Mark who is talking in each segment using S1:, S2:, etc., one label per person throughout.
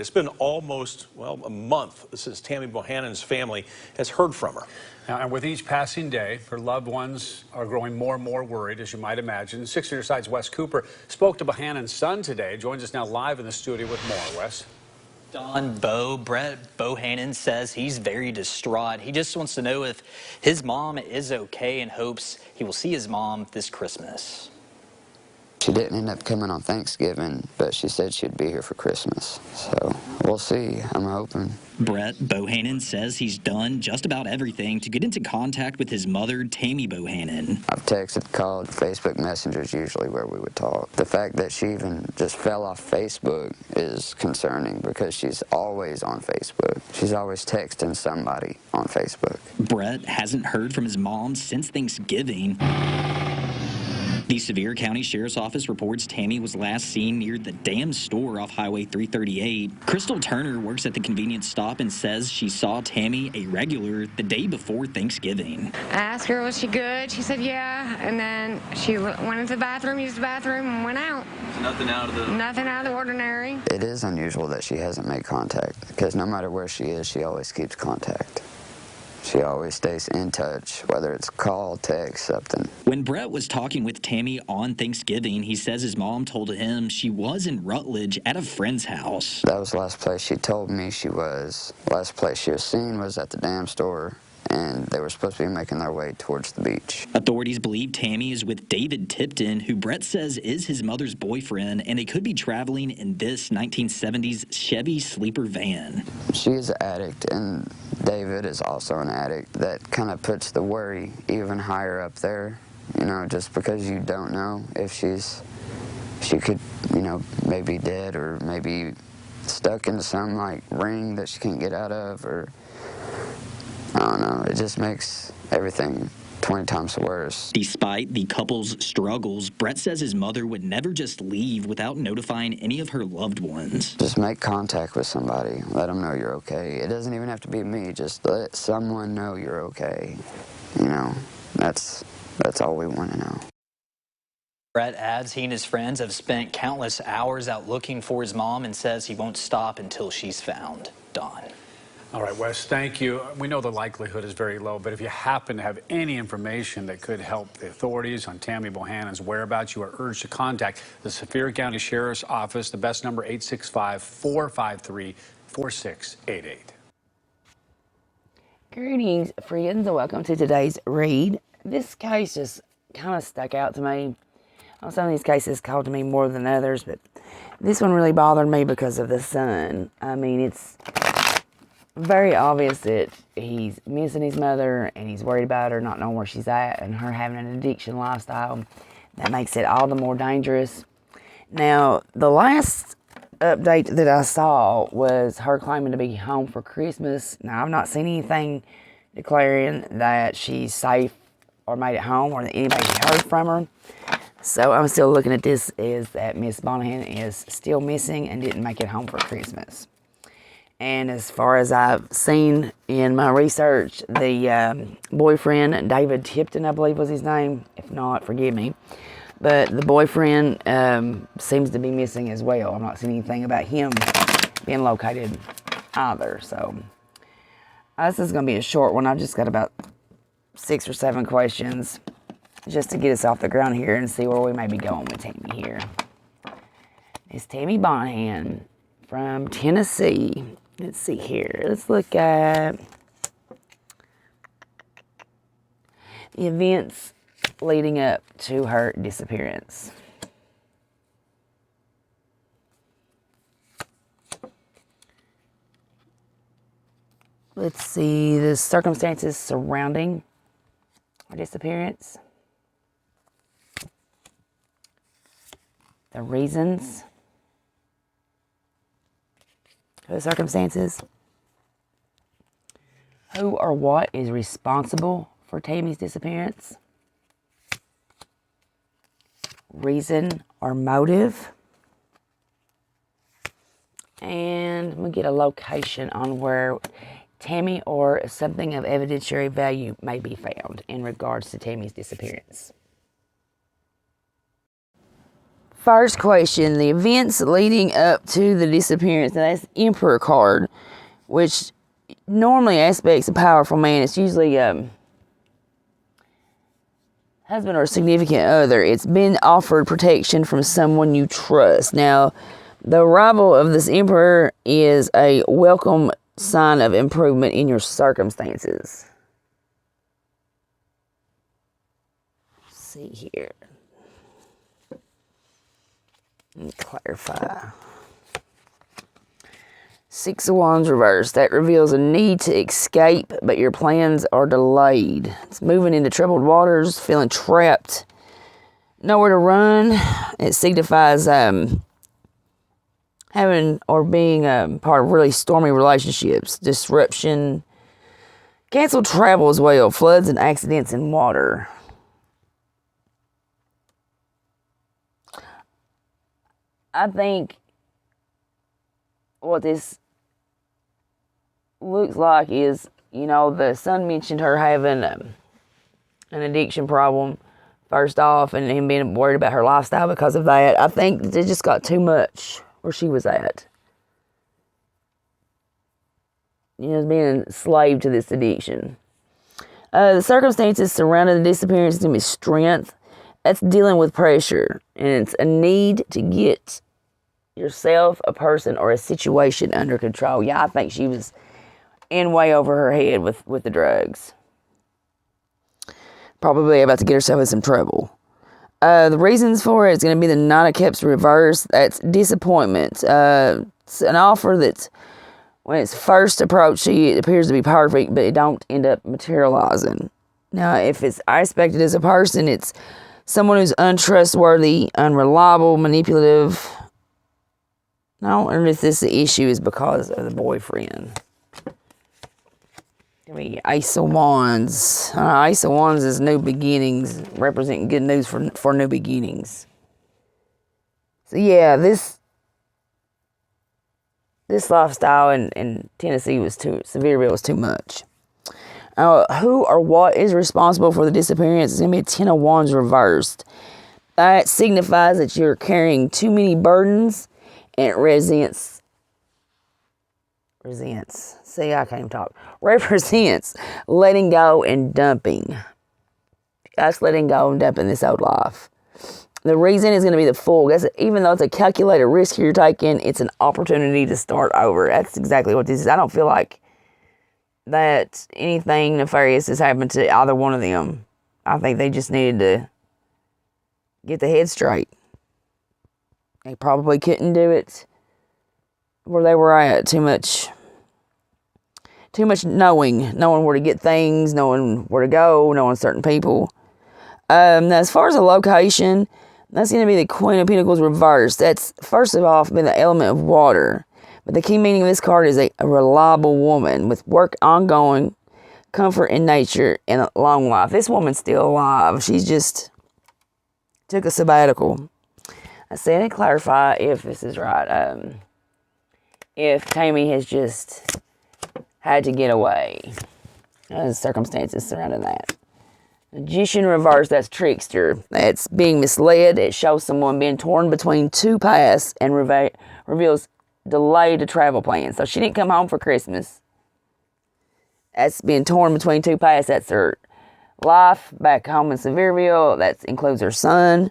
S1: It's been almost, well, a month since Tammy Bohanan's family has heard from her.
S2: Now, and with each passing day, her loved ones are growing more and more worried, as you might imagine. 6 News Side's Wes Cooper spoke to Bohanan's son today. Joins us now live in the studio with more. Wes.
S3: Brett Bohanan says he's very distraught. He just wants to know if his mom is okay and hopes he will see his mom this Christmas.
S4: She didn't end up coming on Thanksgiving, but she said she'd be here for Christmas. So we'll see. I'm hoping.
S3: Brett Bohanan says he's done just about everything to get into contact with his mother, Tammy Bohanan.
S4: I've texted, called, Facebook Messenger is usually where we would talk. The fact that she even just fell off Facebook is concerning because she's always on Facebook. She's always texting somebody on Facebook.
S3: Brett hasn't heard from his mom since Thanksgiving. The Sevier County Sheriff's Office reports Tammy was last seen near the Dam store off Highway 338. Crystal Turner works at the convenience stop and says she saw Tammy a regular the day before Thanksgiving.
S5: I asked her, was she good? She said, yeah. And then she went into the bathroom, used the bathroom, and went out.
S3: So nothing out
S5: of the ordinary.
S4: It is unusual that she hasn't made contact because no matter where she is, she always keeps contact. She always stays in touch, whether it's call, text, something.
S3: When Brett was talking with Tammy on Thanksgiving, he says his mom told him she was in Rutledge at a friend's house.
S4: That was the last place she told me she was. Last place she was seen was at the Dam store, and they were supposed to be making their way towards the beach.
S3: Authorities believe Tammy is with David Tipton, who Brett says is his mother's boyfriend, and they could be traveling in this 1970s Chevy sleeper van.
S4: She is an addict, and David is also an addict. That kind of puts the worry even higher up there, you know, just because you don't know if she could, you know, maybe dead or maybe stuck into some, like, ring that she can't get out of, or I don't know. It just makes everything 20 times worse.
S3: Despite the couple's struggles, Brett says his mother would never just leave without notifying any of her loved ones.
S4: Just make contact with somebody. Let them know you're okay. It doesn't even have to be me. Just let someone know you're okay. You know, that's all we want to know.
S3: Brett adds he and his friends have spent countless hours out looking for his mom and says he won't stop until she's found. Dawn.
S2: All right, Wes, thank you. We know the likelihood is very low, but if you happen to have any information that could help the authorities on Tammy Bohanan's whereabouts, you are urged to contact the Sevier County Sheriff's Office. The best number, 865-453-4688.
S6: Greetings, friends, and welcome to today's read. This case just kind of stuck out to me. Some of these cases called to me more than others, but this one really bothered me because of the son. I mean, it's very obvious that he's missing his mother and he's worried about her not knowing where she's at and her having an addiction lifestyle. That makes it all the more dangerous. Now, the last update that I saw was her claiming to be home for Christmas. Now, I've not seen anything declaring that she's safe or made it home or that anybody's heard from her. So I'm still looking at this as that Miss Bonahan is still missing and didn't make it home for Christmas. And as far as I've seen in my research, the boyfriend, David Tipton, I believe was his name. If not, forgive me. But the boyfriend seems to be missing as well. I'm not seeing anything about him being located either. So this is going to be a short one. I've just got about 6 or 7 questions just to get us off the ground here and see where we may be going with Tammy here. It's Tammy Bonahan from Tennessee. Let's see here. Let's look at the events leading up to her disappearance. Let's see the circumstances surrounding her disappearance. The reasons for the circumstances. Who or what is responsible for Tammy's disappearance? Reason or motive. And we get a location on where Tammy or something of evidentiary value may be found in regards to Tammy's disappearance. First question, the events leading up to the disappearance. Now that's the Emperor card, which normally aspects a powerful man. It's usually husband or significant other. It's been offered protection from someone you trust. Now, the arrival of this Emperor is a welcome sign of improvement in your circumstances. Let's see here. Let me clarify. Six of Wands reversed. That reveals a need to escape, but your plans are delayed. It's moving into troubled waters, feeling trapped, nowhere to run. It signifies having or being part of really stormy relationships, disruption, canceled travel as well, floods and accidents in water. I think what this looks like is, the son mentioned her having an addiction problem first off, and him being worried about her lifestyle because of that. I think it just got too much where she was at. Being enslaved to this addiction. The circumstances surrounding the disappearance is going to be strength. That's dealing with pressure, and it's a need to get yourself, a person, or a situation under control. Yeah, I think she was in way over her head with the drugs. Probably about to get herself in some trouble. The reasons for it is going to be the Nine of Cups reverse. That's disappointment. It's an offer that's, when it's first approached to you, it appears to be perfect, but it don't end up materializing. Now, if it's aspected as a person, it's someone who's untrustworthy, unreliable, manipulative. I don't wonder if this issue is because of the boyfriend. Ace of Wands. Ace of Wands is new beginnings, representing good news for new beginnings. So yeah, this lifestyle in Tennessee was Sevierville was too much. Who or what is responsible for the disappearance is going to be a Ten of Wands reversed. That signifies that you're carrying too many burdens, and it represents, see, I can't even talk, represents letting go and dumping. That's letting go and dumping this old life. The reason is going to be the Fool. Even though it's a calculated risk you're taking, it's an opportunity to start over. That's exactly what this is. I don't feel like that anything nefarious has happened to either one of them. I think they just needed to get the head straight. They probably couldn't do it where they were at. Too much knowing where to get things, knowing where to go, knowing certain people. Now, as far as the location, that's going to be the Queen of Pentacles reversed. That's, first of all, been the element of water. But the key meaning of this card is a reliable woman with work ongoing, comfort in nature, and a long life. This woman's still alive. She's just took a sabbatical. I said and clarify if this is right. If Tammy has just had to get away. The circumstances surrounding that. Magician reverse, that's trickster. That's being misled. It shows someone being torn between two paths and reveals delay to travel plans. So she didn't come home for Christmas. That's being torn between two paths. That's her life back home in Sevierville. That includes her son.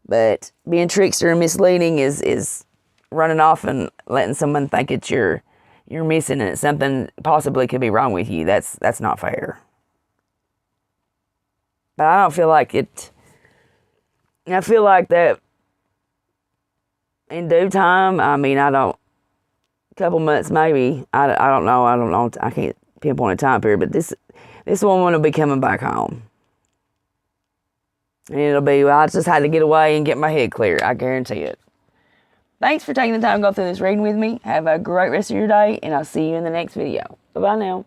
S6: But being trickster and misleading is running off and letting someone think it's you're missing and something possibly could be wrong with you. That's not fair. But I don't feel like it. I feel like that in due time, a couple months maybe. I don't know. I can't pinpoint a time period, but this woman will be coming back home. And it'll be, I just had to get away and get my head clear. I guarantee it. Thanks for taking the time to go through this reading with me. Have a great rest of your day, and I'll see you in the next video. Bye-bye now.